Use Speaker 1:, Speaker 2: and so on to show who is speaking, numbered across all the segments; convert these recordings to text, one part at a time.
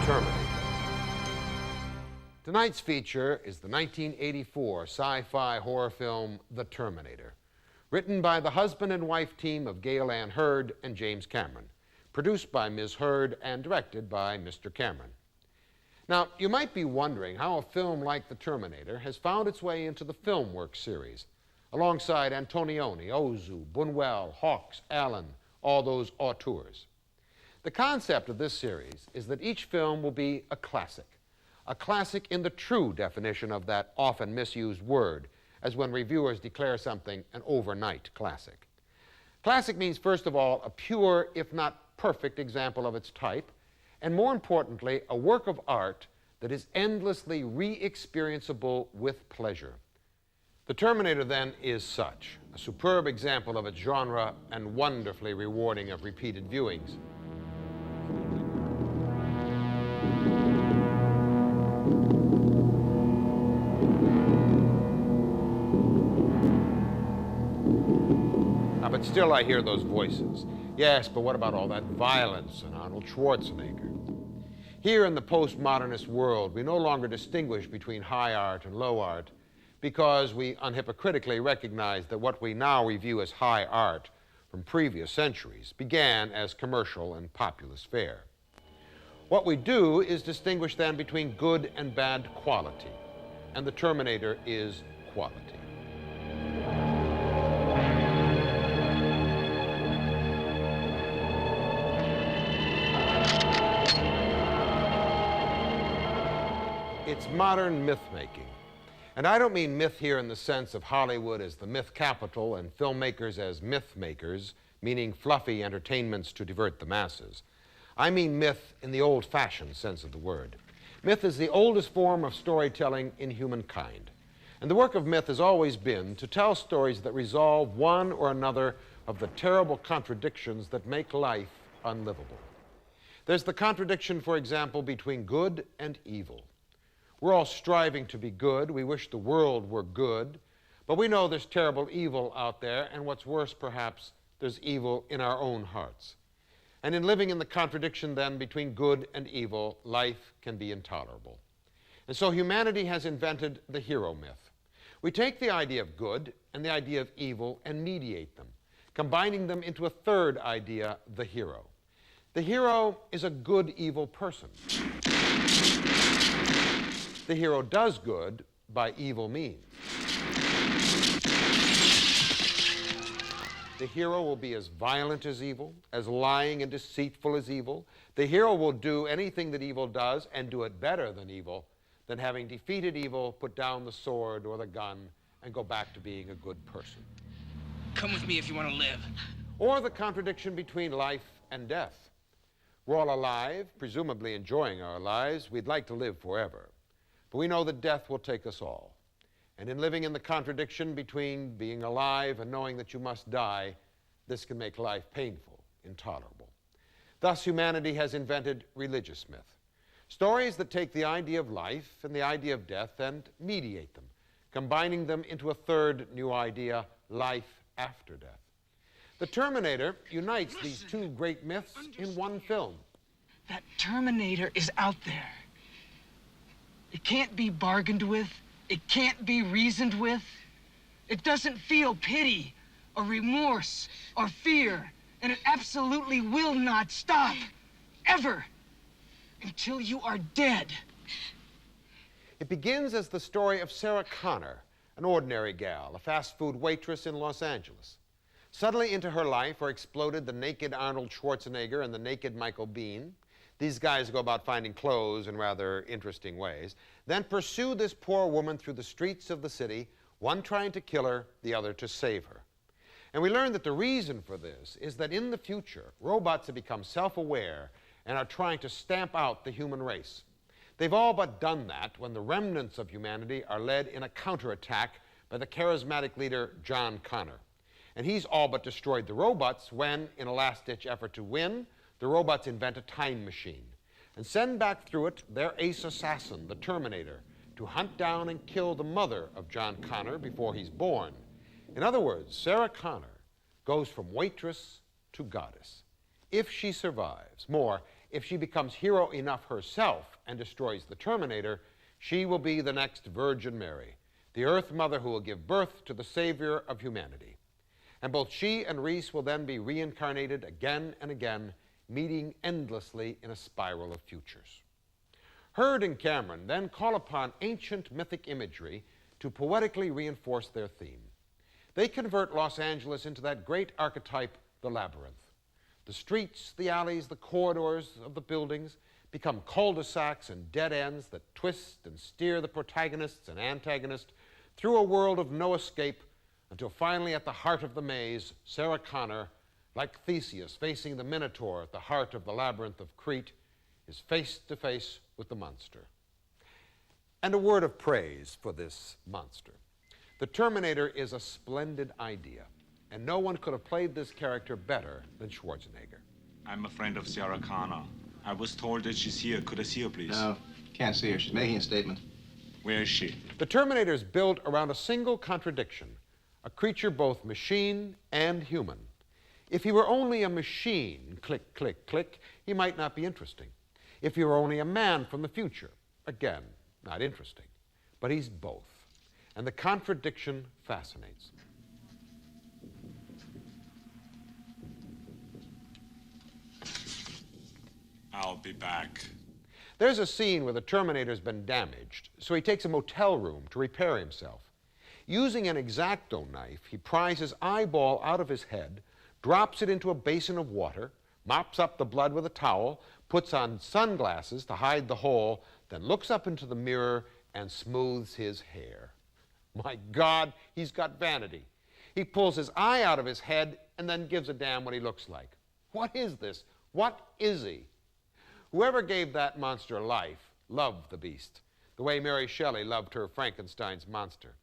Speaker 1: Terminator. Tonight's feature is the 1984 sci-fi horror film, The Terminator, written by the husband and wife team of Gail Ann Hurd and James Cameron, produced by Ms. Hurd and directed by Mr. Cameron. Now, you might be wondering how a film like The Terminator has found its way into the Filmworks series, alongside Antonioni, Ozu, Buñuel, Hawks, Allen, all those auteurs. The concept of this series is that each film will be a classic in the true definition of that often misused word, as when reviewers declare something an overnight classic. Classic means, first of all, a pure, if not perfect, example of its type, and more importantly, a work of art that is endlessly re-experienceable with pleasure. The Terminator, then, is such, a superb example of its genre and wonderfully rewarding of repeated viewings. But still I hear those voices. Yes, but what about all that violence and Arnold Schwarzenegger? Here in the postmodernist world, we no longer distinguish between high art and low art because we unhypocritically recognize that what we now review as high art from previous centuries began as commercial and populist fare. What we do is distinguish then between good and bad quality, and the Terminator is quality. It's modern myth-making. And I don't mean myth here in the sense of Hollywood as the myth capital and filmmakers as myth makers, meaning fluffy entertainments to divert the masses. I mean myth in the old-fashioned sense of the word. Myth is the oldest form of storytelling in humankind. And the work of myth has always been to tell stories that resolve one or another of the terrible contradictions that make life unlivable. There's the contradiction, for example, between good and evil. We're all striving to be good. We wish the world were good. But we know there's terrible evil out there, and what's worse, perhaps, there's evil in our own hearts. And in living in the contradiction, then, between good and evil, life can be intolerable. And so humanity has invented the hero myth. We take the idea of good and the idea of evil and mediate them, combining them into a third idea, the hero. The hero is a good-evil person. The hero does good by evil means. The hero will be as violent as evil, as lying and deceitful as evil. The hero will do anything that evil does and do it better than evil, than having defeated evil, put down the sword or the gun, and go back to being a good person.
Speaker 2: Come with me if you want to live.
Speaker 1: Or the contradiction between life and death. We're all alive, presumably enjoying our lives. We'd like to live forever. But we know that death will take us all. And in living in the contradiction between being alive and knowing that you must die, this can make life painful, intolerable. Thus, humanity has invented religious myth. Stories that take the idea of life and the idea of death and mediate them, combining them into a third new idea, life after death. The Terminator unites these two great myths in one film.
Speaker 2: That Terminator is out there. It can't be bargained with. It can't be reasoned with. It doesn't feel pity or remorse or fear, and it absolutely will not stop, ever, until you are dead.
Speaker 1: It begins as the story of Sarah Connor, an ordinary gal, a fast food waitress in Los Angeles. Suddenly into her life are exploded the naked Arnold Schwarzenegger and the naked Michael Biehn. These guys go about finding clothes in rather interesting ways, then pursue this poor woman through the streets of the city, one trying to kill her, the other to save her. And we learn that the reason for this is that in the future, robots have become self-aware and are trying to stamp out the human race. They've all but done that when the remnants of humanity are led in a counterattack by the charismatic leader John Connor. And he's all but destroyed the robots when, in a last-ditch effort to win, the robots invent a time machine and send back through it their ace assassin, the Terminator, to hunt down and kill the mother of John Connor before he's born. In other words, Sarah Connor goes from waitress to goddess. If she survives. More, if she becomes hero enough herself and destroys the Terminator, she will be the next Virgin Mary, the Earth Mother who will give birth to the Savior of humanity. And both she and Reese will then be reincarnated again and again, meeting endlessly in a spiral of futures. Hurd and Cameron then call upon ancient mythic imagery to poetically reinforce their theme. They convert Los Angeles into that great archetype, the labyrinth. The streets, the alleys, the corridors of the buildings become cul-de-sacs and dead ends that twist and steer the protagonists and antagonists through a world of no escape until finally at the heart of the maze, Sarah Connor, like Theseus facing the Minotaur at the heart of the labyrinth of Crete, is face to face with the monster. And a word of praise for this monster. The Terminator is a splendid idea, and no one could have played this character better than Schwarzenegger.
Speaker 3: I'm a friend of Sarah Connor. I was told that she's here. Could I see her, please?
Speaker 4: No, can't see her. She's making a statement.
Speaker 3: Where is she?
Speaker 1: The Terminator is built around a single contradiction, a creature both machine and human. If he were only a machine, click, click, click, he might not be interesting. If he were only a man from the future, again, not interesting. But he's both, and the contradiction fascinates.
Speaker 3: I'll be back.
Speaker 1: There's a scene where the Terminator's been damaged, so he takes a motel room to repair himself. Using an X-Acto knife, he pries his eyeball out of his head, drops it into a basin of water, mops up the blood with a towel, puts on sunglasses to hide the hole, then looks up into the mirror and smooths his hair. My God, he's got vanity. He pulls his eye out of his head and then gives a damn what he looks like. What is this? What is he? Whoever gave that monster life loved the beast, the way Mary Shelley loved her Frankenstein's monster.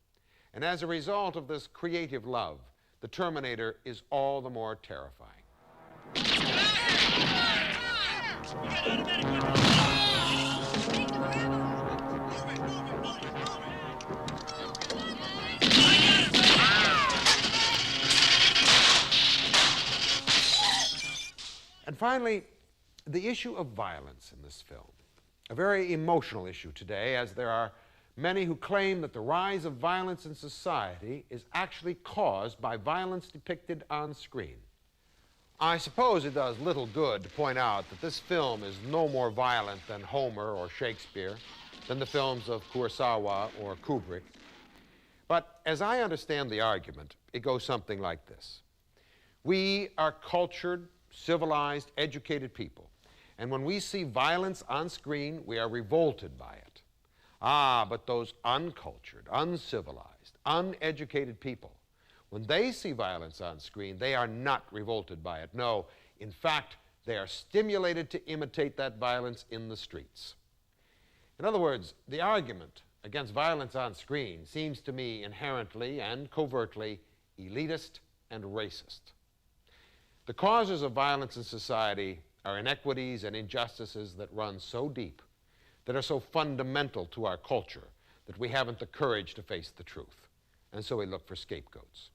Speaker 1: And as a result of this creative love, the Terminator is all the more terrifying. And finally, the issue of violence in this film, a very emotional issue today, as there are many who claim that the rise of violence in society is actually caused by violence depicted on screen. I suppose it does little good to point out that this film is no more violent than Homer or Shakespeare, than the films of Kurosawa or Kubrick. But as I understand the argument, it goes something like this. We are cultured, civilized, educated people, and when we see violence on screen, we are revolted by it. Ah, but those uncultured, uncivilized, uneducated people, when they see violence on screen, they are not revolted by it. No, in fact, they are stimulated to imitate that violence in the streets. In other words, the argument against violence on screen seems to me inherently and covertly elitist and racist. The causes of violence in society are inequities and injustices that run so deep, that are so fundamental to our culture, that we haven't the courage to face the truth. And so we look for scapegoats.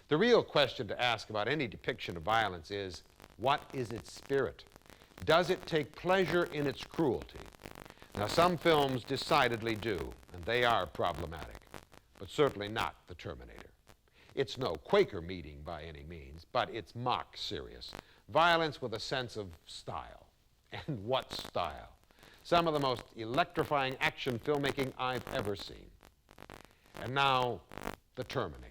Speaker 1: The real question to ask about any depiction of violence is, what is its spirit? Does it take pleasure in its cruelty? Now, some films decidedly do, and they are problematic, but certainly not The Terminator. It's no Quaker meeting by any means, but it's mock serious. Violence with a sense of style. And what style? Some of the most electrifying action filmmaking I've ever seen. And now, The Terminator.